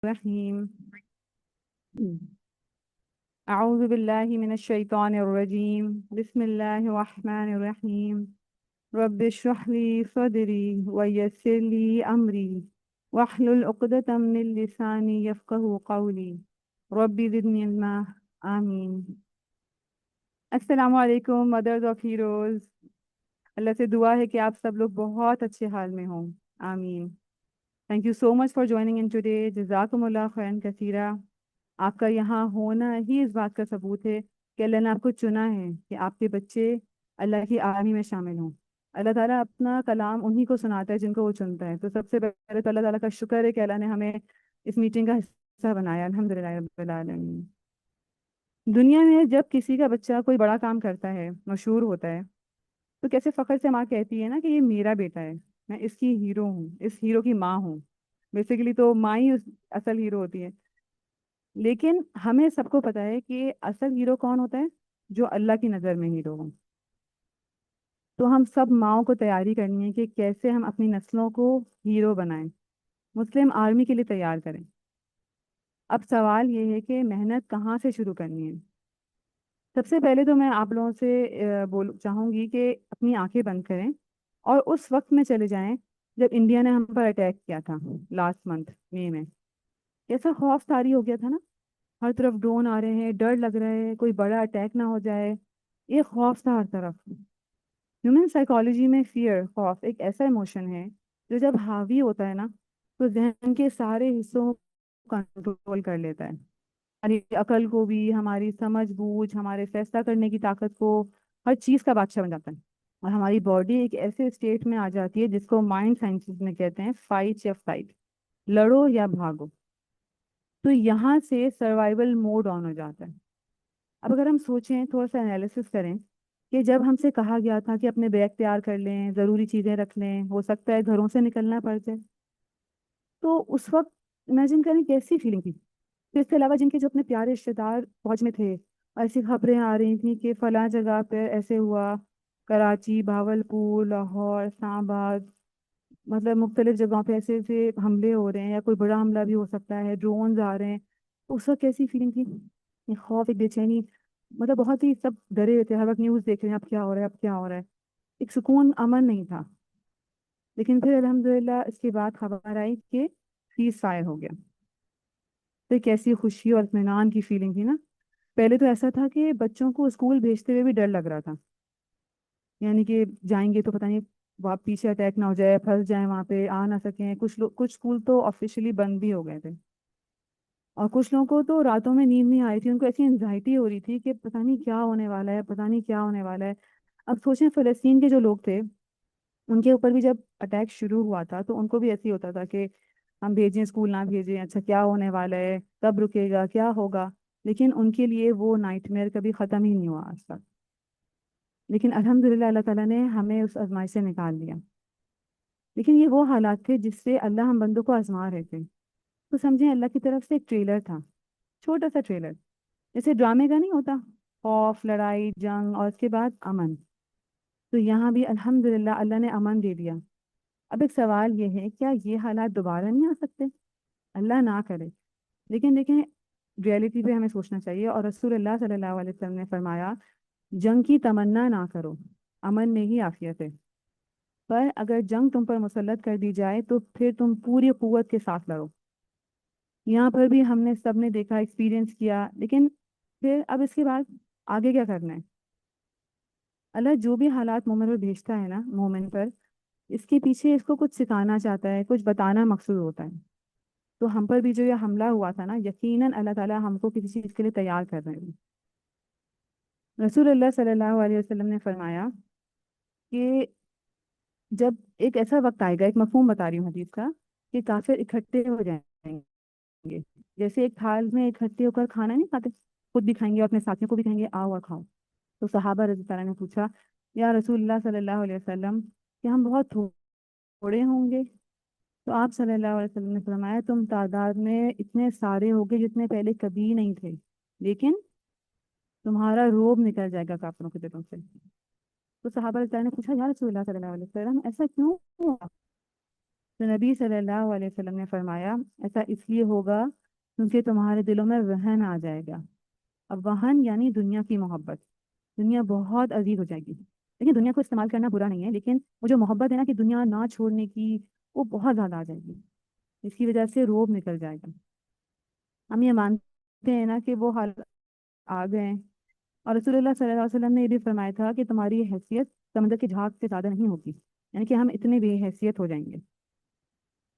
الرحيم. أعوذ بالله من الشيطان الرجيم. بسم الله الرحمن الرحيم. رب اشرح لي صدري ويسر لي أمري واحلل عقدة من لساني يفقه قولي. ربي زدني علما. آمین. السلام علیکم مدرز آف ہیروز. اللہ سے دعا ہے کہ آپ سب لوگ بہت اچھے حال میں ہوں. آمین. Thank you so much for joining in today. جزاکم اللہ خیرا کثیرا. آپ کا یہاں ہونا ہی اس بات کا ثبوت ہے کہ اللہ نے آپ کو چنا ہے کہ آپ کے بچے اللہ کی آرمی میں شامل ہوں. اللہ تعالیٰ اپنا کلام انہی کو سناتا ہے جن کو وہ چنتا ہے. تو سب سے پہلے تو اللہ تعالیٰ کا شکر ہے کہ اللہ نے ہمیں اس میٹنگ کا حصہ بنایا. الحمدللہ رب العالمین. دنیا میں جب کسی کا بچہ کوئی بڑا کام کرتا ہے، مشہور ہوتا ہے، تو کیسے فخر سے ماں کہتی ہے نا کہ یہ میرا بیٹا ہے، میں اس کی ہیرو ہوں، اس ہیرو کی ماں ہوں. بیسیکلی تو ماں ہی اصل ہیرو ہوتی ہے. لیکن ہمیں سب کو پتا ہے کہ اصل ہیرو کون ہوتا ہے؟ جو اللہ کی نظر میں ہیرو ہوں. تو ہم سب ماؤں کو تیاری کرنی ہے کہ کیسے ہم اپنی نسلوں کو ہیرو بنائیں، مسلم آرمی کے لیے تیار کریں. اب سوال یہ ہے کہ محنت کہاں سے شروع کرنی ہے؟ سب سے پہلے تو میں آپ لوگوں سے چاہوں گی کہ اپنی آنکھیں بند کریں اور اس وقت میں چلے جائیں جب انڈیا نے ہم پر اٹیک کیا تھا لاسٹ منتھ مئی میں. کیسا خوف طاری ہو گیا تھا نا. ہر طرف ڈرون آ رہے ہیں، ڈر لگ رہا ہے کوئی بڑا اٹیک نہ ہو جائے. یہ خوف تھا ہر طرف. ہیومن سائیکالوجی میں فیئر، خوف ایک ایسا ایموشن ہے جو جب حاوی ہوتا ہے نا تو ذہن کے سارے حصوں کو کنٹرول کر لیتا ہے. ہماری عقل کو بھی، ہماری سمجھ بوجھ، ہمارے فیصلہ کرنے کی طاقت کو، ہر چیز کا بادشاہ بن جاتا ہے. اور ہماری باڈی ایک ایسے اسٹیٹ میں آ جاتی ہے جس کو مائنڈ سائنسز میں کہتے ہیں فائٹ یا فلائٹ، لڑو یا بھاگو. تو یہاں سے سروائیول موڈ آن ہو جاتا ہے. اب اگر ہم سوچیں، تھوڑا سا انالیسس کریں کہ جب ہم سے کہا گیا تھا کہ اپنے بیگ تیار کر لیں، ضروری چیزیں رکھ لیں، ہو سکتا ہے گھروں سے نکلنا پڑ جائے، تو اس وقت امیجن کریں کیسی فیلنگ تھی. پھر اس کے علاوہ جن کے جو اپنے پیارے رشتے دار فوج میں تھے، ایسی خبریں آ رہی تھیں کہ فلاں جگہ پہ ایسے ہوا، کراچی، بھاولپور، لاہور، اسلام آباد، مطلب مختلف جگہوں پہ ایسے ایسے حملے ہو رہے ہیں یا کوئی بڑا حملہ بھی ہو سکتا ہے، ڈرونز آ رہے ہیں. اس وقت کیسی فیلنگ تھی؟ ایک خوف، ایک بے چینی. مطلب بہت ہی سب ڈرے ہوئے تھے، ہر وقت نیوز دیکھ رہے ہیں اب کیا ہو رہا ہے، اب کیا ہو رہا ہے. ایک سکون، امن نہیں تھا. لیکن پھر الحمدللہ اس کے بعد خبر آئی کہ سیز فائر ہو گیا. تو کیسی خوشی اور اطمینان کی فیلنگ تھی نا. پہلے تو ایسا تھا کہ بچوں کو اسکول بھیجتے ہوئے بھی ڈر لگ رہا تھا، یعنی کہ جائیں گے تو پتہ نہیں وہاں پیچھے اٹیک نہ ہو جائے، پھنس جائیں وہاں پہ، آ نہ سکیں. کچھ اسکول تو آفیشلی بند بھی ہو گئے تھے. اور کچھ لوگوں کو تو راتوں میں نیند نہیں آ رہی تھی، ان کو ایسی انزائٹی ہو رہی تھی کہ پتہ نہیں کیا ہونے والا ہے، پتہ نہیں کیا ہونے والا ہے. اب سوچیں فلسطین کے جو لوگ تھے، ان کے اوپر بھی جب اٹیک شروع ہوا تھا تو ان کو بھی ایسے ہی ہوتا تھا کہ ہم بھیجیں اسکول نہ بھیجیں، اچھا کیا ہونے والا ہے، کب رکے گا، کیا ہوگا. لیکن ان کے لیے وہ نائٹ میئر کبھی ختم ہی نہیں ہوا آج تک. لیکن الحمدللہ اللہ تعالیٰ نے ہمیں اس آزمائش سے نکال دیا. لیکن یہ وہ حالات تھے جس سے اللہ ہم بندوں کو آزما رہے تھے. تو سمجھیں اللہ کی طرف سے ایک ٹریلر تھا، چھوٹا سا ٹریلر، جیسے ڈرامے کا نہیں ہوتا، خوف، لڑائی، جنگ اور اس کے بعد امن. تو یہاں بھی الحمدللہ اللہ نے امن دے دیا. اب ایک سوال یہ ہے، کیا یہ حالات دوبارہ نہیں آ سکتے؟ اللہ نہ کرے. لیکن دیکھیں، ریئلٹی پہ ہمیں سوچنا چاہیے. اور رسول اللہ صلی اللہ علیہ وسلم نے فرمایا، جنگ کی تمنا نہ کرو، امن میں ہی عافیت ہے. پر اگر جنگ تم پر مسلط کر دی جائے تو پھر تم پوری قوت کے ساتھ لڑو. یہاں پر بھی ہم نے سب نے دیکھا، ایکسپیرینس کیا. لیکن پھر اب اس کے بعد آگے کیا کرنا ہے؟ اللہ جو بھی حالات مومن پر بھیجتا ہے نا، مومن پر، اس کے پیچھے اس کو کچھ سکھانا چاہتا ہے، کچھ بتانا مقصود ہوتا ہے. تو ہم پر بھی جو یہ حملہ ہوا تھا نا، یقیناً اللہ تعالیٰ ہم کو کسی چیز کے لیے تیار کر رہے ہیں. رسول اللہ صلی اللہ علیہ وسلم نے فرمایا کہ جب ایک ایسا وقت آئے گا، ایک مفہوم بتا رہی ہوں حدیث کا، کہ کافر اکٹھے ہو جائیں گے. جیسے ایک تھال میں اکٹھے ہو کر کھانا نہیں کھاتے، خود بھی کھائیں گے اور اپنے ساتھیوں کو بھی کھائیں گے، آؤ اور کھاؤ. تو صحابہ رضی اللہ عنہ نے پوچھا، یا رسول اللہ صلی اللہ علیہ وسلم، کہ ہم بہت تھوڑے ہوں گے؟ تو آپ صلی اللہ علیہ وسلم نے فرمایا، تم تعداد میں اتنے سارے ہوگے جتنے پہلے کبھی نہیں تھے، لیکن تمہارا روب نکل جائے گا کافروں کے دلوں سے. تو صحابہ رضی اللہ عنہ نے پوچھا، یا رسول اللہ صلی اللہ علیہ وسلم، ایسا کیوں ہوا؟ تو نبی صلی اللہ علیہ وسلم نے فرمایا ایسا اس لیے ہوگا کیونکہ تمہارے دلوں میں وہن آ جائے گا. اب وہن یعنی دنیا کی محبت. دنیا بہت عزیز ہو جائے گی. لیکن دنیا کو استعمال کرنا برا نہیں ہے، لیکن وہ جو محبت ہے نا کہ دنیا نہ چھوڑنے کی، وہ بہت زیادہ آ جائے گی. اس کی وجہ سے روب نکل جائے گا. ہم یہ مانتے ہیں نا کہ وہ حال آ گئے ہیں. اور رسول اللہ صلی اللہ علیہ وسلم نے یہ بھی فرمایا تھا کہ تمہاری حیثیت سمندر کی جھاگ سے زیادہ نہیں ہوگی، یعنی کہ ہم اتنے بے حیثیت ہو جائیں گے.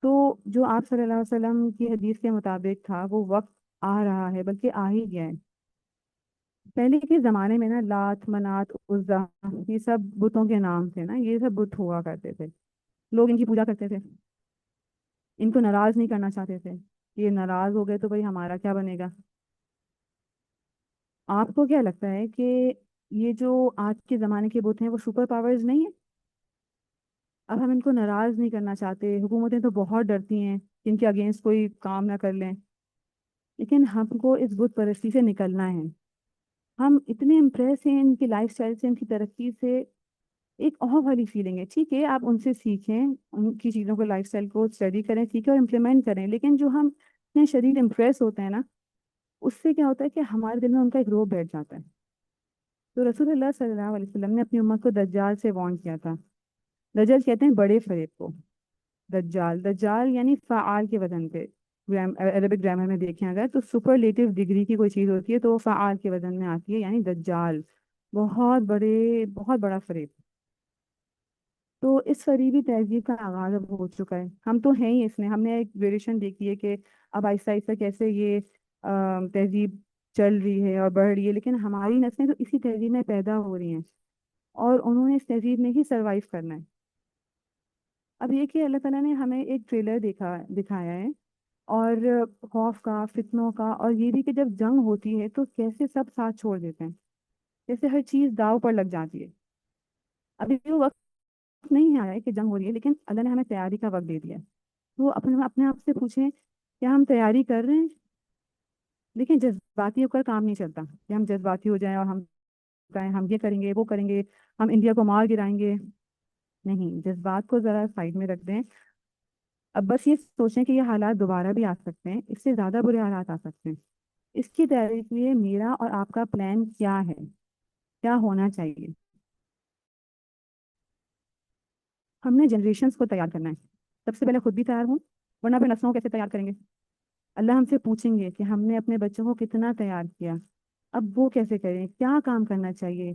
تو جو آپ صلی اللہ علیہ وسلم کی حدیث کے مطابق تھا وہ وقت آ رہا ہے، بلکہ آ ہی گیا ہے. پہلے کے زمانے میں نا لات منات عزا یہ سب بتوں کے نام تھے نا، یہ سب بت ہوا کرتے تھے. لوگ ان کی پوجا کرتے تھے، ان کو ناراض نہیں کرنا چاہتے تھے. یہ ناراض ہو گئے تو بھائی ہمارا کیا بنے گا. آپ کو کیا لگتا ہے کہ یہ جو آج کے زمانے کے بت ہیں وہ سپر پاورز نہیں ہیں؟ اب ہم ان کو ناراض نہیں کرنا چاہتے. حکومتیں تو بہت ڈرتی ہیں کہ ان کے اگینسٹ کوئی کام نہ کر لیں. لیکن ہم کو اس بت پرستی سے نکلنا ہے. ہم اتنے امپریس ہیں ان کی لائف سٹائل سے، ان کی ترقی سے. ایک اور والی فیلنگ ہے. ٹھیک ہے آپ ان سے سیکھیں، ان کی چیزوں کو، لائف سٹائل کو اسٹڈی کریں، سیکھیں اور امپلیمنٹ کریں، لیکن جو ہم اپنے شدید امپریس ہوتے ہیں نا، اس سے کیا ہوتا ہے کہ ہمارے دل میں ان کا ایک روب بیٹھ جاتا ہے. تو رسول اللہ صلی اللہ علیہ وسلم نے اپنی امت کو دجال سے وارن کیا تھا. دجال کہتے ہیں بڑے فریب کو. دجال، دجال یعنی فعال کے وزن پہ. عربک گرامر میں دیکھیں اگر تو سپرلیٹو ڈگری کی کوئی چیز ہوتی ہے تو وہ فعال کے وزن میں آتی ہے، یعنی دجال بہت بڑا فریب. تو اس فریبی تہذیب کا آغاز اب ہو چکا ہے. ہم تو ہیں ہی اس میں. ہم نے ایک ویریشن دیکھی ہے کہ اب آہستہ آہستہ کیسے یہ تہذیب چل رہی ہے اور بڑھ رہی ہے، لیکن ہماری نسلیں تو اسی تہذیب میں پیدا ہو رہی ہیں اور انہوں نے اس تہذیب میں ہی سروائیو کرنا ہے. اب یہ کہ اللہ تعالیٰ نے ہمیں ایک ٹریلر دکھایا ہے، اور خوف کا، فتنوں کا، اور یہ بھی کہ جب جنگ ہوتی ہے تو کیسے سب ساتھ چھوڑ دیتے ہیں، جیسے ہر چیز داؤ پر لگ جاتی ہے. ابھی وہ وقت نہیں آیا ہے کہ جنگ ہو رہی ہے، لیکن اللہ نے ہمیں تیاری کا وقت دے دیا ہے. تو اپنے آپ سے پوچھیں کیا ہم تیاری کر رہے ہیں؟ دیکھیں جذباتی ہو کر کام نہیں چلتا کہ ہم جذباتی ہو جائیں اور ہم کہیں ہم یہ کریں گے وہ کریں گے، ہم انڈیا کو مار گرائیں گے. نہیں، جذبات کو ذرا سائڈ میں رکھ دیں. اب بس یہ سوچیں کہ یہ حالات دوبارہ بھی آ سکتے ہیں، اس سے زیادہ برے حالات آ سکتے ہیں. اس کی تیاری کے لیے میرا اور آپ کا پلان کیا ہے، کیا ہونا چاہیے؟ ہم نے جنریشنز کو تیار کرنا ہے. سب سے پہلے خود بھی تیار ہوں، ورنہ پھر نسلوں کو کیسے تیار کریں گے؟ اللہ ہم سے پوچھیں گے کہ ہم نے اپنے بچوں کو کتنا تیار کیا، اب وہ کیسے کریں، کیا کام کرنا چاہیے.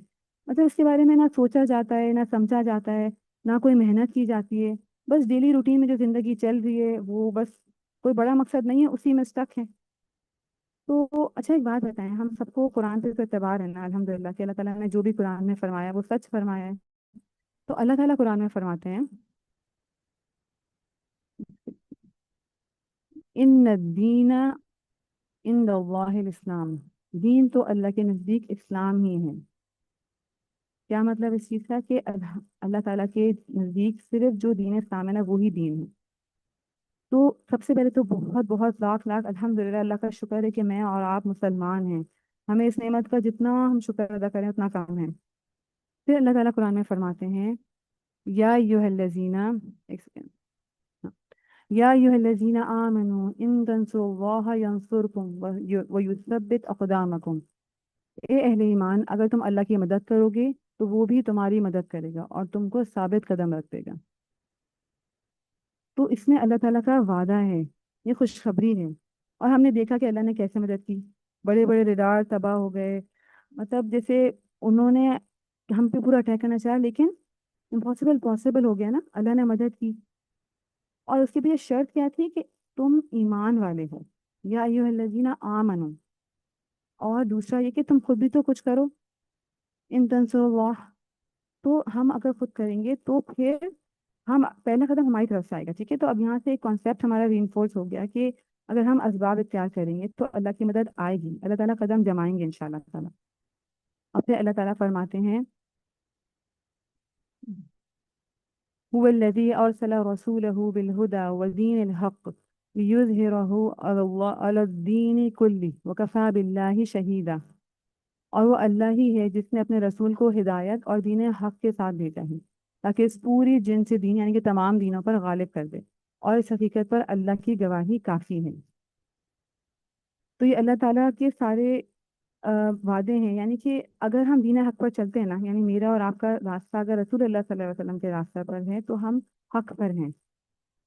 مطلب اس کے بارے میں نہ سوچا جاتا ہے، نہ سمجھا جاتا ہے، نہ کوئی محنت کی جاتی ہے. بس ڈیلی روٹین میں جو زندگی چل رہی ہے وہ بس کوئی بڑا مقصد نہیں ہے، اسی میں اسٹک ہے. تو اچھا ایک بات بتائیں، ہم سب کو قرآن پہ تو اعتبار ہے نا الحمدللہ کہ اللہ تعالیٰ نے جو بھی قرآن میں فرمایا وہ سچ فرمایا ہے. تو اللہ تعالیٰ قرآن میں فرماتے ہیں ان الدین عند اللہ الاسلام. دین تو اللہ کے نزدیک اسلام ہی ہے. کیا مطلب اس چیز کا کہ اللہ تعالیٰ کے نزدیک صرف جو دین اسلام ہے نا وہی دین ہے. تو سب سے پہلے تو بہت بہت لاکھ لاکھ الحمدللہ اللہ کا شکر ہے کہ میں اور آپ مسلمان ہیں. ہمیں اس نعمت کا جتنا ہم شکر ادا کریں اتنا کم ہے. پھر اللہ تعالیٰ قرآن میں فرماتے ہیں یا ایھا الذین، ایک سیکنڈ، یا ایھا الذین آمنوا ان تنصروا اللہ ینصرکم ویثبت اقدامکم. اے اہل ایمان، اگر تم اللہ کی مدد کرو گے تو وہ بھی تمہاری مدد کرے گا اور تم کو ثابت قدم رکھ دے گا. تو اس میں اللہ تعالیٰ کا وعدہ ہے، یہ خوشخبری ہے. اور ہم نے دیکھا کہ اللہ نے کیسے مدد کی. بڑے بڑے ریڈار تباہ ہو گئے. مطلب جیسے انہوں نے ہم پہ پورا اٹیک کرنا چاہا، لیکن امپاسبل پاسبل ہو گیا نا، اللہ نے مدد کی. اور اس کے پیچھے شرط کیا تھی کہ تم ایمان والے ہو، یا ایھا الذین آمنو. اور دوسرا یہ کہ تم خود بھی تو کچھ کرو. ان تنصروا اللہ، تو ہم اگر خود کریں گے تو پھر ہم پہلا قدم ہماری طرف سے آئے گا. ٹھیک ہے، تو اب یہاں سے ایک کانسیپٹ ہمارا ری انفورس ہو گیا کہ اگر ہم اسباب اختیار کریں گے تو اللہ کی مدد آئے گی. اللہ تعالیٰ قدم جمائیں گے انشاءاللہ تعالیٰ. اور پھر اللہ تعالیٰ فرماتے ہیں هو الذی ارسل رسوله بالهدى ودین الحق لیظہرہ علی الدین کلہ وکفی باللہ شہیدا. اور وہ اللہ ہی ہے جس نے اپنے رسول کو ہدایت اور دین حق کے ساتھ بھیجا ہے تاکہ اس پوری جن سے دین یعنی کہ تمام دینوں پر غالب کر دے. اور اس حقیقت پر اللہ کی گواہی کافی ہے۔ تو یہ اللہ تعالیٰ کے سارے وعدے ہیں، یعنی کہ اگر ہم دین حق پر چلتے ہیں نا، یعنی میرا اور آپ کا راستہ اگر رسول اللہ صلی اللہ علیہ وسلم کے راستہ پر ہے تو ہم حق پر ہیں،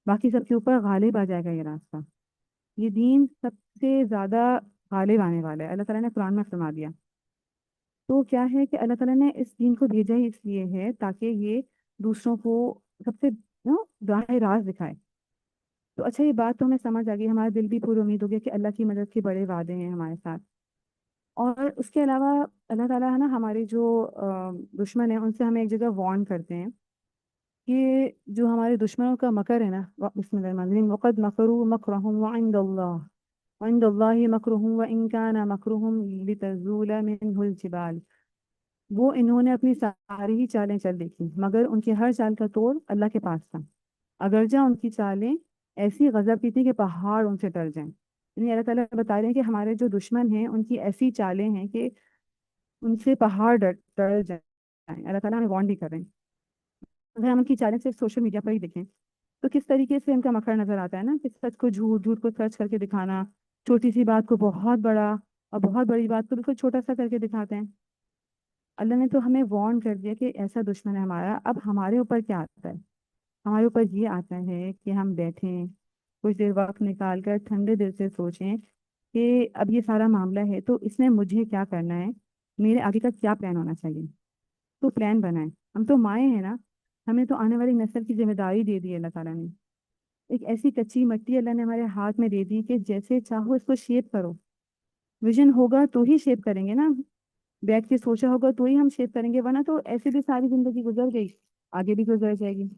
باقی سب کے اوپر غالب آ جائے گا یہ راستہ۔ یہ دین سب سے زیادہ غالب آنے والا ہے، اللہ تعالیٰ نے قرآن میں فرما دیا۔ تو کیا ہے کہ اللہ تعالیٰ نے اس دین کو بھیجا ہی اس لیے ہے تاکہ یہ دوسروں کو سب سے راہ راست دکھائے۔ تو اچھا، یہ بات تو ہمیں سمجھ آ گئی، ہمارا دل بھی پورا امید ہو گیا کہ اللہ کی مدد کے بڑے وعدے ہیں ہمارے ساتھ۔ اور اس کے علاوہ اللہ تعالیٰ ہے نا، ہمارے جو دشمن ہیں ان سے ہمیں ایک جگہ وارن کرتے ہیں کہ جو ہمارے دشمنوں کا مکر ہے نا، بسم اللہ الرحمن الرحیم، وقد مکروا مکرهم وعند اللہ وعند اللہ مکرهم وان كان مکرهم لتزول منه الجبال۔ وہ انہوں نے اپنی ساری ہی چالیں چل دیکھی مگر ان کی ہر چال کا توڑ اللہ کے پاس تھا، اگرچہ ان کی چالیں ایسی غضب کی تھی کہ پہاڑ ان سے ٹل جائیں۔ یعنی اللہ تعالیٰ بتا رہے ہیں کہ ہمارے جو دشمن ہیں ان کی ایسی چالیں ہیں کہ ان سے پہاڑ ٹل جائیں۔ اللہ تعالیٰ ہمیں وارن بھی کر رہے ہیں۔ اگر ہم ان کی چالیں صرف سوشل میڈیا پر ہی دیکھیں تو کس طریقے سے ان کا مکر نظر آتا ہے نا، کہ سچ کو جھوٹ، جھوٹ کو سچ کر کے دکھانا، چھوٹی سی بات کو بہت بڑا اور بہت بڑی بات کو بالکل چھوٹا سا کر کے دکھاتے ہیں۔ اللہ نے تو ہمیں وارن کر دیا کہ ایسا دشمن ہے ہمارا۔ اب ہمارے اوپر کیا آتا ہے؟ ہمارے اوپر یہ آتا ہے کہ ہم بیٹھیں، کچھ دیر وقت نکال کر ٹھنڈے دل سے سوچیں کہ اب یہ سارا معاملہ ہے تو اس میں مجھے کیا کرنا ہے، میرے آگے کا کیا پلان ہونا چاہیے۔ تو پلان بنائیں۔ ہم تو مائیں ہیں نا، ہمیں تو آنے والی نسل کی ذمہ داری دے دی ہے اللہ تعالیٰ نے۔ ایک ایسی کچی مٹی اللہ نے ہمارے ہاتھ میں دے دی کہ جیسے چاہو اس کو شیپ کرو۔ ویژن ہوگا تو ہی شیپ کریں گے نا، بیٹھ کے سوچا ہوگا تو ہی ہم شیپ کریں گے، ورنہ تو ایسے بھی ساری زندگی گزر گئی، آگے بھی گزر جائے گی۔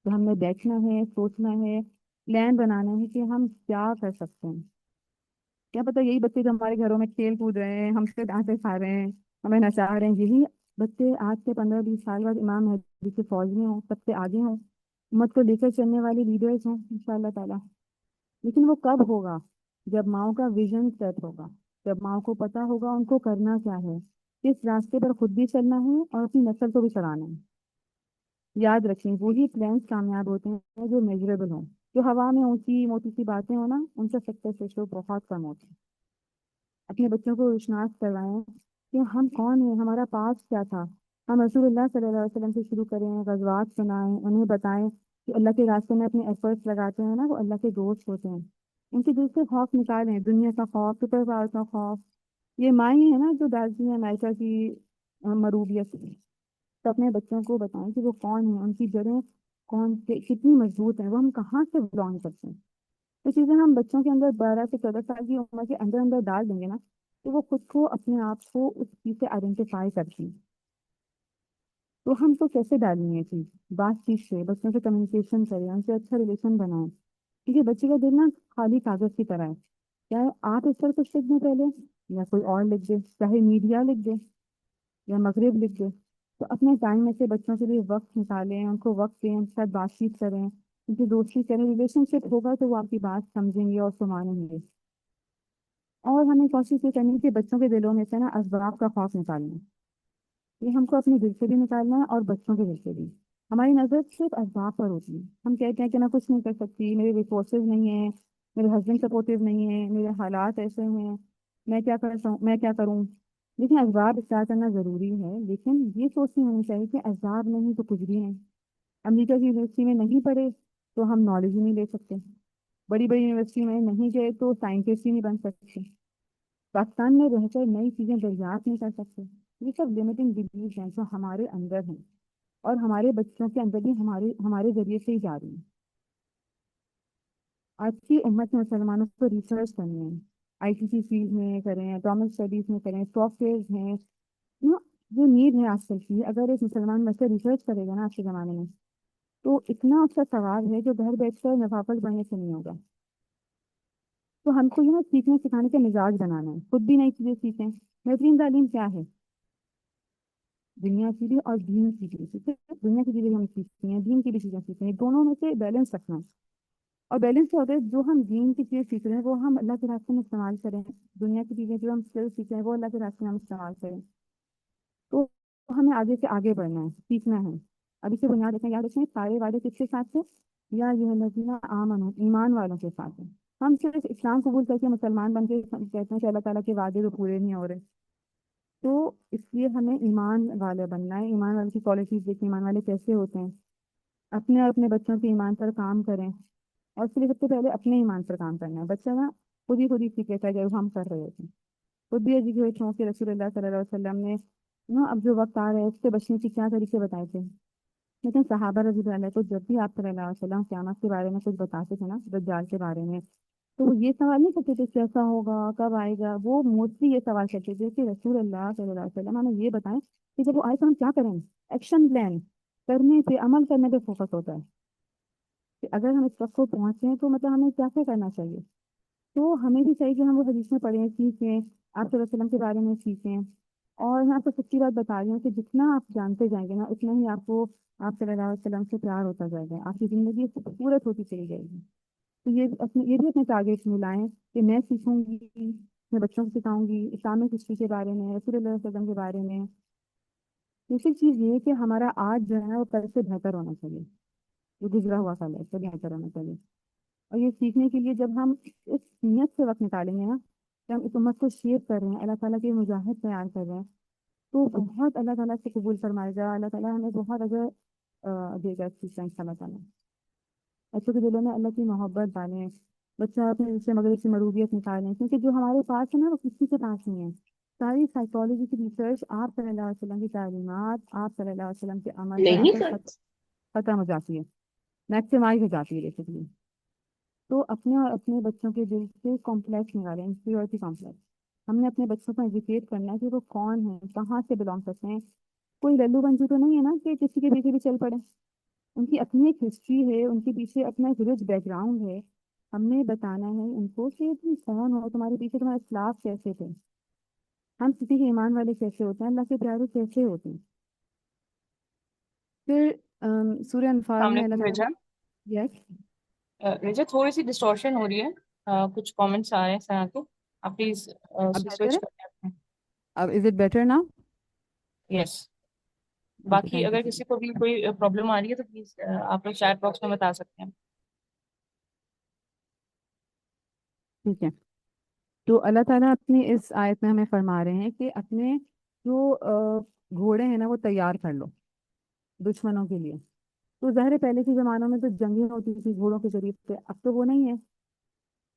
تو ہم نے بیٹھنا ہے، سوچنا ہے، پلان بنانا ہے کہ ہم کیا کر سکتے ہیں۔ کیا پتہ یہی بچے جو ہمارے گھروں میں کھیل کود رہے ہیں، ہم سے ڈانٹے کھا رہے ہیں، ہمیں نچا رہے ہیں، یہی بچے آج سے 15-20 سال بعد امام مہدی کے فوج میں ہوں، سب سے آگے ہوں، امت کو لے کر چلنے والے لیڈرز ہوں انشاءاللہ تعالیٰ۔ لیکن وہ کب ہوگا؟ جب ماؤں کا ویژن سیٹ ہوگا، جب ماؤں کو پتا ہوگا ان کو کرنا کیا ہے، کس راستے پر خود بھی چلنا ہے اور اپنی نسل کو بھی چلانا ہے۔ یاد رکھیں، وہی پلانس کامیاب ہوتے ہیں جو میجریبل ہوں۔ جو ہوا میں اونچی موٹی سی باتیں ہوں نا، ان سے سکسیس ریشو بہت کم ہوتی ہے۔ اپنے بچوں کو روشناس کروائیں کہ ہم کون ہیں، ہمارا پاس کیا تھا۔ ہم رسول اللہ صلی اللہ علیہ وسلم سے شروع کریں، غزوات سنائیں، انہیں بتائیں کہ اللہ کے راستے میں اپنے ایفرٹس لگاتے ہیں نا، وہ اللہ کے دوست ہوتے ہیں۔ ان کے دل سے خوف نکالیں، دنیا کا خوف، سپر پاور کا خوف۔ یہ مائیں ہیں نا جو ڈالتی ہیں امریکہ کی مروبیت، تو اپنے بچوں کو بتائیں کہ وہ کون ہیں، ان کی جڑیں کون سے کتنی مضبوط ہیں، وہ ہم کہاں سے بلانگ کرتے ہیں۔ یہ چیزیں ہم بچوں کے اندر 12 سے 14 سال کی عمر کے اندر اندر ڈال دیں گے نا، تو وہ خود کو اپنے آپ کو اس چیز سے آئیڈینٹیفائی کرتی ہیں۔ تو ہم کو کیسے ڈالنی ہے چیز؟ بات چیت سے بچوں سے کمیونیکیشن کریں، ان سے اچھا ریلیشن بنائیں، کیونکہ بچے کا دل نا خالی کاغذ کی طرح ہے۔ کیا آپ اس پر کچھ لکھ دیں پہلے، یا کوئی اور لکھ دے، چاہے میڈیا لکھ دے یا مغرب لکھ دے، تو اپنے ٹائم میں سے بچوں کے لیے وقت نکالیں، ان کو وقت دیں، ان کے ساتھ بات چیت کریں، ان کی دوستی کریں، ریلیشن شپ ہوگا تو وہ آپ کی بات سمجھیں گے اور اس کو مانیں گے۔ اور ہمیں کوشش یہ کرنی ہے کہ بچوں کے دلوں میں سے نا اسباب کا خوف نکالنا ہے۔ یہ ہم کو اپنے دل سے بھی نکالنا ہے اور بچوں کے دل سے بھی۔ ہماری نظر صرف اسباب پر ہوتی ہے، ہم کہتے ہیں کہ میں کچھ نہیں کر سکتی، میرے ریسورسز نہیں ہیں، میرے ہسبینڈ سپورٹیو نہیں ہیں، میرے حالات ایسے ہیں، میں کیا کروں۔ لیکن اسباب اختیار کرنا ضروری ہے، لیکن یہ سوچ نہیں ہونی چاہیے کہ اسباب نہیں تو کچھ بھی نہیں۔ امریکہ کی یونیورسٹی میں نہیں پڑھے تو ہم نالج ہی نہیں لے سکتے، بڑی بڑی یونیورسٹی میں نہیں گئے تو سائنٹسٹ ہی نہیں بن سکتے، پاکستان میں رہ کر نئی چیزیں دریافت نہیں کر سکتے۔ یہ سب لمیٹنگ بلیفز ہیں جو ہمارے اندر ہیں اور ہمارے بچوں کے اندر بھی ہمارے ذریعے سے ہی جا رہی ہیں۔ آج کی امت میں مسلمانوں کو ریسرچ کرنی ہے، آئی ٹی سی فیلڈ میں کریں، اٹامک اسٹڈیز میں کریں، سافٹ ویئرز ہیں، جو نیڈ ہے آج کل کی، اگر ایک مسلمان بچہ ریسرچ کرے گا نا آج کے زمانے میں، تو اتنا اس کا ثواب ہے جو گھر بیٹھ کر نفافت بننے سے نہیں ہوگا۔ تو ہم کو یہ سیکھنے سکھانے کا مزاج بنانا ہے، خود بھی نئی چیزیں سیکھیں۔ بہترین تعلیم کیا ہے؟ دنیا کی بھی اور دین کی بھی، ٹھیک ہے؟ دنیا کی چیزیں بھی ہم سیکھتے ہیں، دین کی بھی چیزیں سیکھتے ہیں، دونوں میں سے بیلنس رکھنا ہے۔ اور بیلنس کیا ہوتا ہے؟ جو ہم دین کی چیزیں سیکھ رہے ہیں وہ ہم اللہ کے راستے میں استعمال کریں، دنیا کی چیزیں جو ہم اسکل سیکھ رہے ہیں وہ اللہ کے راستے میں ہم استعمال کریں۔ تو ہمیں آگے سے آگے بڑھنا ہے، سیکھنا ہے۔ ابھی سے بنیاد رکھیں، یاد رکھیں سارے وعدے کس کے ساتھ تھے؟ یا یہ الذین آمنوا، ایمان والوں کے ساتھ ہے۔ ہم صرف اسلام قبول کر کے مسلمان بن کے کہتے ہیں کہ اللہ تعالیٰ کے وعدے تو پورے نہیں ہو رہے، تو اس لیے ہمیں ایمان والے بننا ہے، ایمان والے کی کوالٹیز دیکھیں، ایمان والے کیسے ہوتے ہیں، اپنے اور اپنے بچوں کے ایمان پر کام کریں، اور اس لیے سب سے پہلے اپنے ایمان پر کام کرنا ہے۔ بچہ نا خود ہی سیکھتا ہے جب ہم کر رہے ہوتے ہیں، خود بھی عجیب ہوئے کہ رسول اللہ صلی اللہ علیہ وسلم نے اب جو وقت آ رہا ہے اس سے بچنے کے کیا طریقے بتائے تھے، لیکن صحابہ رضی اللہ عنہ کو جب بھی آپ صلی اللہ علیہ وسلم قیامت کے بارے میں کچھ بتاتے تھے نا، دجال کے بارے میں، تو وہ یہ سوال نہیں کرتے تھے کیسا ہوگا، کب آئے گا، وہ موسٹلی یہ سوال کرتے تھے کہ رسول اللہ صلی اللہ علیہ وسلم ہمیں یہ بتائیں کہ جب وہ آئے تو ہم کیا کریں، ایکشن پلان کرنے پہ، عمل کرنے پہ فوکس ہوتا ہے کہ اگر ہم اس وقت کو پہنچے ہیں تو مطلب ہمیں کیا کیا کرنا چاہیے۔ تو ہمیں بھی چاہیے کہ ہم وہ حدیث میں پڑھیں، سیکھیں، آپ صلی اللہ علیہ وسلم کے بارے میں سیکھیں، اور میں آپ کو سچی بات بتا رہی ہوں کہ جتنا آپ جانتے جائیں گے نا اتنا ہی آپ کو آپ صلی اللہ علیہ وسلم سے پیار ہوتا جائے گا، آپ کی زندگی خوبصورت ہوتی چلی جائے گی۔ تو یہ بھی اپنے ٹارگیٹ میں لائیں کہ میں سیکھوں گی، میں بچوں کو سکھاؤں گی اسلامک ہسٹری کے بارے میں، رسول اللہ صلی اللہ علیہ وسلم کے بارے میں۔ دوسری چیز یہ ہے کہ ہمارا آج جو ہے نا وہ کل سے بہتر ہونا چاہیے، جو گزرا ہوا کل ہے اس سے بہتر ہونا چاہیے۔ اور یہ سیکھنے کے لیے جب ہم اس نیت سے وقت نکالیں گے نا کہ ہم اس امت کو شیپ کر رہے ہیں، اللہ تعالیٰ کے مجاہد تیار کر رہے ہیں، تو بہت اللہ تعالیٰ سے قبول فرمائے گا، اللہ تعالیٰ ہمیں بہت اجر دے گا اس چیز کا، انشاء اللہ تعالیٰ۔ بچوں کے دلوں میں اللہ کی محبت ڈالیں، بچہ اپنے دل سے مگر سے مروبیت نکالیں، کیونکہ جو ہمارے پاس ہے نا وہ کسی کے پاس نہیں ہے۔ ساری سائیکالوجی کی ریسرچ آپ صلی اللہ علیہ وسلم کی تعلیمات، آپ صلی اللہ علیہ وسلم کے عمل پر آ نہیں کر سر. ختم ہو جاتی ہے، میکسیمائز ہو جاتی ہے بیسکلی۔ تو اپنے اور اپنے بچوں کے دل سے کمپلیکس نکالیں، انفیریورٹی کمپلیکس۔ ہم نے اپنے بچوں کو ایجوکیٹ کرنا ہے کہ وہ کون ہیں، کہاں سے بلانگ کرتے ہیں، کوئی للو بنجو تو نہیں ہے نا کہ کسی کے پیچھے بھی چل پڑے۔ ان کی اپنی ایک ہسٹری ہے، ان کے پیچھے اپنا ایک رچ بیک گراؤنڈ ہے، ہم نے بتانا ہے ان کو کہ تم کون ہو، تمہارے پیچھے تمہارے اسلاف کیسے تھے، ہم کسی کے ایمان والے کیسے ہوتے ہیں، اللہ کے پیارے کیسے ہوتے ہیں۔ پھر سورہ انفال السلام میں اللہ علیکم تعالیٰ، رجا. یس، رجا تھوڑی سی ڈسٹورشن ہو رہی ہے. کچھ کامنٹس آ رہے ہیں سر کے. آپ پلیز اب بہتر سوئچ ہے؟ کر ہیں. اب از اٹ بیٹر نا؟ یس. اوکے، باقی تھینک اگر یو۔ کسی کو بھی کوئی پرابلم آ رہی ہے تو پلیز آپ لوگ چیٹ باکس میں بتا سکتے ہیں. ٹھیک ہے، تو اللہ تعالیٰ اپنی اس آیت میں ہمیں فرما رہے ہیں کہ اپنے جو گھوڑے ہیں نا وہ تیار کر لو دشمنوں کے لیے۔ تو ظاہر ہے پہلے کے زمانوں میں تو جنگیں ہوتی تھی گھوڑوں کے ذریعے سے، اب تو وہ نہیں ہے،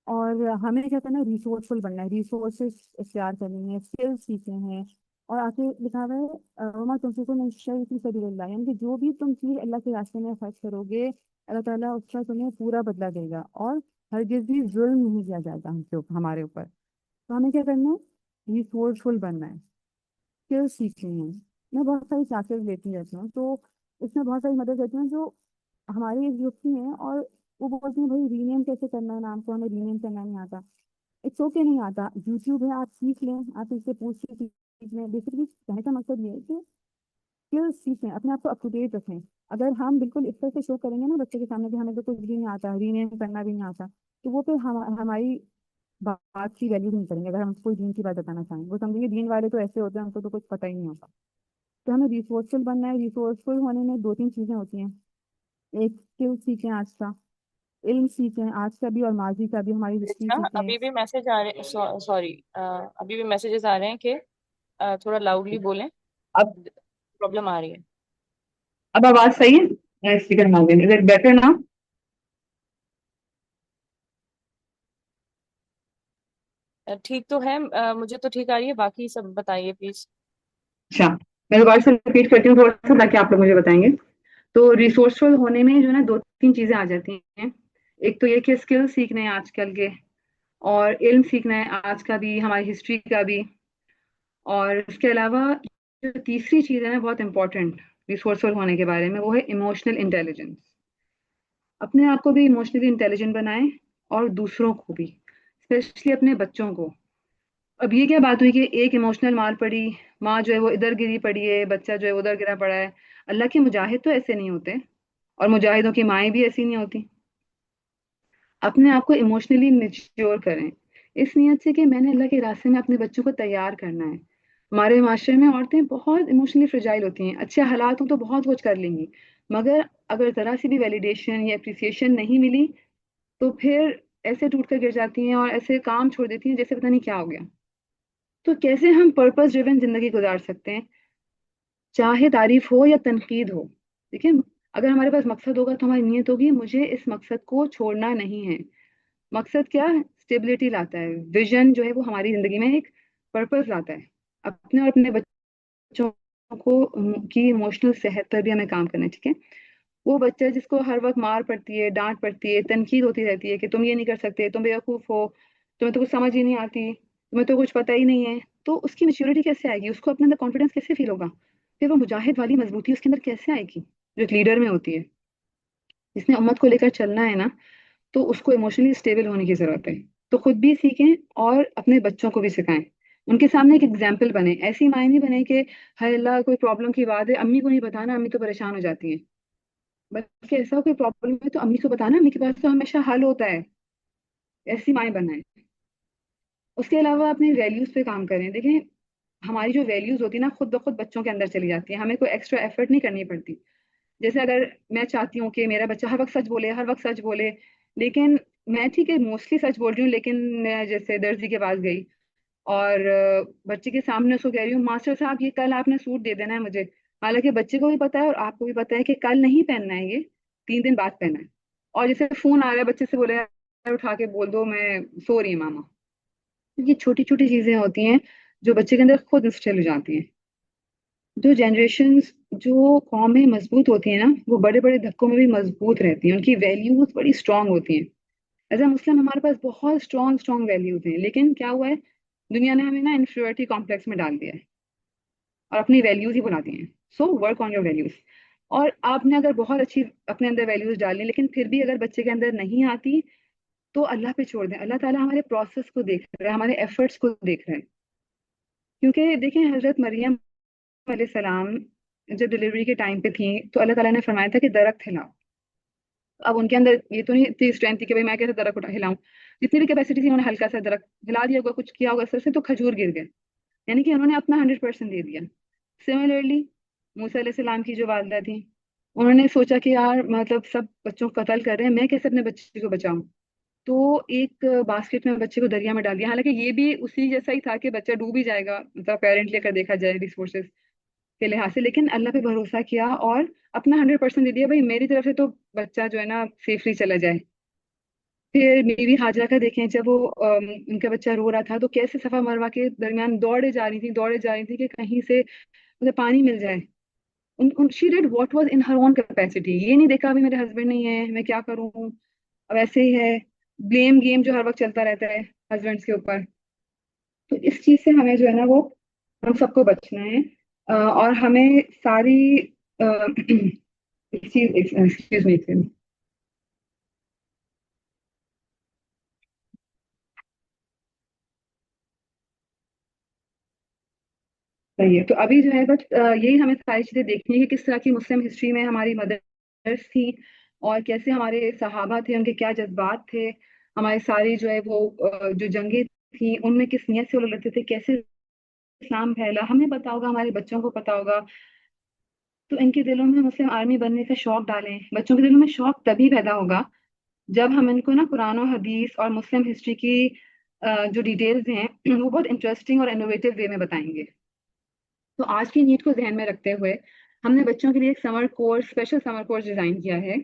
اور ہمیں کیا کرنا ہے، ریسورسفل بننا ہے، ریسورسز اختیار کرنی ہے، اسکل سیکھنے ہیں۔ اور آگے لکھا ہوا ہے وما تنفقوا من شیء فی سبیل اللہ، یعنی کہ جو بھی تم چیز اللہ کے راستے میں خرچ کرو گے اللہ تعالیٰ اس کا تمہیں پورا بدلہ دے گا، اور ہرگز بھی ظلم نہیں کیا جائے گا ہمارے اوپر۔ تو ہمیں کیا کرنا ہے، ریسورسفل بننا ہے، اسکل سیکھنی ہے۔ میں بہت ساری کلاسز لیتی رہتی ہوں، تو اس میں بہت ساری مدد کرتی ہوں جو ہماری ایج گروپ کی ہیں، اور وہ بولتے ہیں بھائی رینیم کیسے کرنا ہے نام کو، ہمیں رینیم کرنا نہیں آتا۔ اٹس اوکے، نہیں آتا، یوٹیوب ہے، آپ سیکھ لیں، آپ اس سے پوچھ کے سیکھ لیں۔ بیسکلی کہنے کا مقصد یہ ہے کہ اسکل سیکھیں، اپنے آپ کو اپ ٹو ڈیٹ رکھیں۔ اگر ہم بالکل اس طرح سے شو کریں گے نا بچے کے سامنے کہ ہمیں تو کچھ بھی نہیں آتا، رینیم کرنا بھی نہیں آتا، تو وہ پھر ہماری بات کی ویلیو نہیں کریں گے۔ اگر ہم کوئی دین کی بات بتانا چاہیں وہ سمجھیں گے دین والے تو ایسے ہوتے ہیں، ان کو تو کچھ پتہ ہی نہیں ہوتا۔ تو ہمیں ریسورسفل بننا ہے، ریسورسفل ہونے میں دو تین چیزیں ہوتی ہیں، ایک اسکل سیکھیں، آج کا علم سیکھیں، آج کا بھی اور ماضی کا بھی، ہماری ہسٹری اچھا, سیکھیں۔ ابھی بھی میسج آ رہے ہیں, سوری, ابھی بھی میسیجز آ رہے ہیں کہ تھوڑا لاؤڈلی بولیں, اب پرابلم آ رہی ہے. اب آواز صحیح ہے؟ میں اسپیکر مانگ رہی ہوں، بیٹر نا؟ ٹھیک تو ہے, مجھے تو ٹھیک آ رہی ہے, باقی سب بتائیے پلیز. اچھا، میں دوبارہ سے ریپیٹ کرتی ہوں تھوڑا سا تاکہ آپ لوگ مجھے بتائیں گے۔ تو ریسورسفل ہونے میں جو ہے نا دو تین چیزیں آ جاتی ہیں، ایک تو یہ کہ اسکل سیکھنے ہیں آج کل کے، اور علم سیکھنا ہے آج کا بھی، ہماری ہسٹری کا بھی، اور اس کے علاوہ جو تیسری چیز ہے نا بہت امپورٹنٹ ریسورسفل ہونے کے بارے میں، وہ ہے ایموشنل انٹیلیجنس۔ اپنے آپ کو بھی ایموشنلی انٹیلیجنٹ بنائیں، اور دوسروں کو بھی، اسپیشلی اپنے بچوں کو۔ اب یہ کیا بات ہوئی کہ ایک ایموشنل مار پڑی، ماں جو ہے وہ ادھر گری پڑی ہے، بچہ جو ہے ادھر گرا پڑا ہے۔ اللہ کے مجاہد تو ایسے نہیں ہوتے، اور مجاہدوں کی مائیں بھی ایسی نہیں ہوتی۔ اپنے آپ کو ایموشنلی میچیور کریں، اس نیت سے کہ میں نے اللہ کے راستے میں اپنے بچوں کو تیار کرنا ہے۔ ہمارے معاشرے میں عورتیں بہت ایموشنلی فرجائل ہوتی ہیں، اچھے حالات ہوں تو بہت کچھ کر لیں گی، مگر اگر ذرا سی بھی ویلیڈیشن یا اپریسیشن نہیں ملی تو پھر ایسے ٹوٹ کر گر جاتی ہیں اور ایسے کام چھوڑ دیتی ہیں جیسے پتہ نہیں کیا ہو گیا. تو کیسے ہم پرپز ڈریون زندگی گزار سکتے ہیں، چاہے تعریف ہو یا تنقید ہو؟ دیکھیں، اگر ہمارے پاس مقصد ہوگا تو ہماری نیت ہوگی مجھے اس مقصد کو چھوڑنا نہیں ہے. مقصد کیا ہے؟ اسٹیبلٹی لاتا ہے. ویژن جو ہے وہ ہماری زندگی میں ایک پرپز لاتا ہے. اپنے اور اپنے بچوں کو کی ایموشنل صحت پر بھی ہمیں کام کرنا ہے. ٹھیک ہے، وہ بچہ جس کو ہر وقت مار پڑتی ہے، ڈانٹ پڑتی ہے، تنقید ہوتی رہتی ہے کہ تم یہ نہیں کر سکتے، تم بیوقوف ہو، تمہیں تو کچھ سمجھ ہی نہیں آتی، تمہیں تو کچھ پتہ ہی نہیں ہے، تو اس کی میچورٹی کیسے آئے گی؟ اس کو اپنے اندر کانفیڈنس کیسے فیل ہوگا؟ پھر وہ مجاہد والی مضبوطی اس کے اندر کیسے آئے گی جو ایک لیڈر میں ہوتی ہے؟ جس نے امت کو لے کر چلنا ہے نا، تو اس کو ایموشنلی اسٹیبل ہونے کی ضرورت ہے. تو خود بھی سیکھیں اور اپنے بچوں کو بھی سکھائیں. ان کے سامنے ایک ایگزامپل بنے. ایسی مائیں نہیں بنے کہ ہائے اللہ کوئی پرابلم کی بات ہے امی کو نہیں بتانا، امی تو پریشان ہو جاتی ہیں. بلکہ ایسا کوئی پرابلم ہے تو امی کو بتانا، امی کے پاس تو ہمیشہ حل ہوتا ہے. ایسی مائیں بنائیں. اس کے علاوہ اپنی ویلیوز پہ کام کریں. دیکھیں، ہماری جو ویلیوز ہوتی ہے نا خود بخود بچوں کے اندر چلی جاتی ہے، ہمیں کوئی ایکسٹرا ایفرٹ نہیں کرنی پڑتی. جیسے اگر میں چاہتی ہوں کہ میرا بچہ ہر وقت سچ بولے، ہر وقت سچ بولے، لیکن میں ٹھیک ہے موسٹلی سچ بول رہی ہوں، لیکن میں جیسے درزی کے پاس گئی اور بچے کے سامنے اس کو کہہ رہی ہوں ماسٹر صاحب یہ کل آپ نے سوٹ دے دینا ہے مجھے، حالانکہ بچے کو بھی پتا ہے اور آپ کو بھی پتا ہے کہ کل نہیں پہننا ہے، یہ 3 دن بعد پہننا ہے. اور جیسے فون آ رہا ہے بچے سے بولے اٹھا کے بول دو میں سو رہی ہوں ماما. یہ چھوٹی چھوٹی چیزیں ہوتی ہیں جو بچے کے اندر خود انسٹل ہو جاتی ہیں. جو جنریشنز جو قومیں مضبوط ہوتی ہیں نا وہ بڑے بڑے دھکوں میں بھی مضبوط رہتی ہیں، ان کی ویلیوز بڑی اسٹرانگ ہوتی ہیں. ایز اے مسلم ہمارے پاس بہت اسٹرانگ اسٹرانگ ویلیوز ہیں، لیکن کیا ہوا ہے دنیا نے ہمیں نا انفیریٹی کمپلیکس میں ڈال دیا ہے اور اپنی ویلیوز ہی بنا دی ہیں. So work on your values. اور آپ نے اگر بہت اچھی اپنے اندر ویلیوز ڈالی لیکن پھر بھی اگر بچے کے اندر نہیں آتی تو اللہ پہ چھوڑ دیں. اللہ تعالیٰ ہمارے پروسیس کو دیکھ رہا ہے، ہمارے ایفرٹس کو دیکھ رہے ہیں. کیونکہ دیکھیں حضرت مریم علیہ السلام جب ڈلیوری کے ٹائم پہ تھیں تو اللہ تعالیٰ نے فرمایا تھا کہ درخت ہلاؤ. اب ان کے اندر یہ تو نہیں تھی اسٹرینتھ تھی کہ بھائی میں کیسے درخت ہلاؤں. جتنی بھی کیپیسٹی تھی انہوں نے ہلکا سا درخت ہلا دیا ہوگا، کچھ کیا ہوگا سر سے تو کھجور گر گئے. یعنی کہ انہوں نے اپنا 100% دے دیا. سملرلی موسیٰ علیہ السلام کی جو والدہ تھیں انہوں نے سوچا کہ یار مطلب سب بچوں کو قتل کر رہے ہیں، میں کیسے اپنے بچے کو بچاؤں. تو ایک باسکٹ میں بچے کو دریا میں ڈال دیا. حالانکہ یہ بھی اسی جیسا ہی تھا کہ بچہ ڈوب ہی جائے گا، مطلب پیرنٹلی اگر دیکھا جائے ریسورسز کے لحاظ سے، لیکن اللہ پہ بھروسہ کیا اور اپنا 100% دے دیا بھائی میری طرف سے تو بچہ جو ہے نا سیفلی چلا جائے. پھر بیوی حاجرہ کا دیکھیں، جب وہ ان کا بچہ رو رہا تھا تو کیسے صفا مروا کے درمیان دوڑے جا رہی تھی دوڑے جا رہی تھی کہ کہیں سے مجھے پانی مل جائے. She did what was in Hare own capacity. یہ نہیں دیکھا ابھی میرے ہسبینڈ نہیں ہے میں کیا کروں، اب ایسے ہی ہے بلیم گیم جو ہر وقت چلتا رہتا ہے ہسبینڈس کے اوپر. تو اس چیز سے ہمیں جو ہے نا وہ ہم سب کو بچنا ہے. اور ہمیں ساری ایکسکیوز می. صحیح ہے. تو ابھی جو ہے بس یہی ہمیں ساری چیزیں دیکھنی ہے کہ کس طرح کی مسلم ہسٹری میں ہماری مدرس تھی اور کیسے ہمارے صحابہ تھے، ان کے کیا جذبات تھے. ہمارے ساری جو ہے وہ جو جنگیں تھیں ان میں کس نیت سے وہ لوگ لڑتے تھے، کیسے اسلام پھیلا ہمیں پتا ہوگا، ہمارے بچوں کو پتا ہوگا. تو ان کے دلوں میں مسلم آرمی بننے کا شوق ڈالیں. بچوں کے دلوں میں شوق تبھی پیدا ہوگا جب ہم ان کو نا قرآن و حدیث اور مسلم ہسٹری کی جو ڈیٹیلز ہیں وہ بہت انٹرسٹنگ اور انوویٹیو وے میں بتائیں گے. تو آج کی نیڈ کو ذہن میں رکھتے ہوئے ہم نے بچوں کے لیے ایک سمر کورس، اسپیشل سمر کورس ڈیزائن کیا ہے.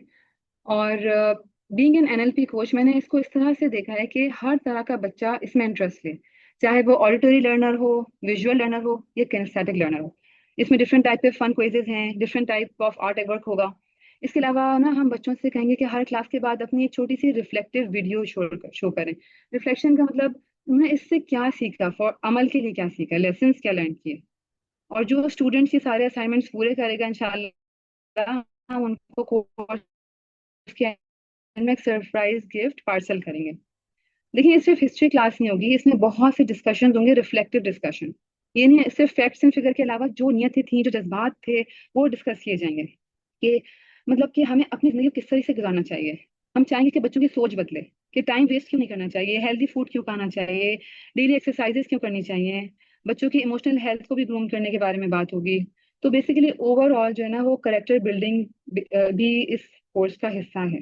اور بینگ این NLP کوچ میں نے اس کو اس طرح سے دیکھا ہے کہ ہر طرح کا بچہ اس میں انٹرسٹ لے، چاہے وہ آڈیٹری لرنر ہو، ویژول لرنر ہو یا کینیستھیٹک لرنر ہو. اس میں ڈفرینٹ ٹائپ کے فن کوئزز ہیں، different type of art work ہوگا. اس کے علاوہ نا ہم بچوں سے کہیں گے کہ ہر کلاس کے بعد اپنی ایک چھوٹی سی ریفلیکٹیو ویڈیو شو کریں. ریفلیکشن کا مطلب انہوں نے اس سے کیا سیکھا، فار عمل کے لیے کیا سیکھا، لیسنس کیا لرن کیے. اور جو اسٹوڈنٹس یہ سارے اسائنمنٹس پورے کرے گا انشاءاللہ ہم ان کو کورس کے اینڈ میں ایک سرپرائز گفٹ پارسل کریں گے. دیکھیں یہ صرف ہسٹری کلاس نہیں ہوگی، اس میں بہت سے ڈسکشن ہوں گے، ریفلیکٹیو ڈسکشن. یہ نہیں صرف فیکٹس اینڈ فگر کے علاوہ جو نیتیں تھیں، جو جذبات تھے وہ ڈسکس کیے جائیں گے کہ مطلب کہ ہمیں اپنی زندگی کو کس طرح سے گزارنا چاہیے. ہم چاہیں گے کہ بچوں کی سوچ بدلے کہ ٹائم ویسٹ کیوں نہیں کرنا چاہیے، ہیلدی فوڈ کیوں کھانا چاہیے، ڈیلی ایکسرسائزز کیوں کرنی چاہیے. بچوں کی ایموشنل ہیلتھ کو بھی گروم کرنے کے بارے میں بات ہوگی. تو بیسیکلی اوور آل جو ہے نا وہ کریکٹر بلڈنگ بھی اس کورس کا حصہ ہے.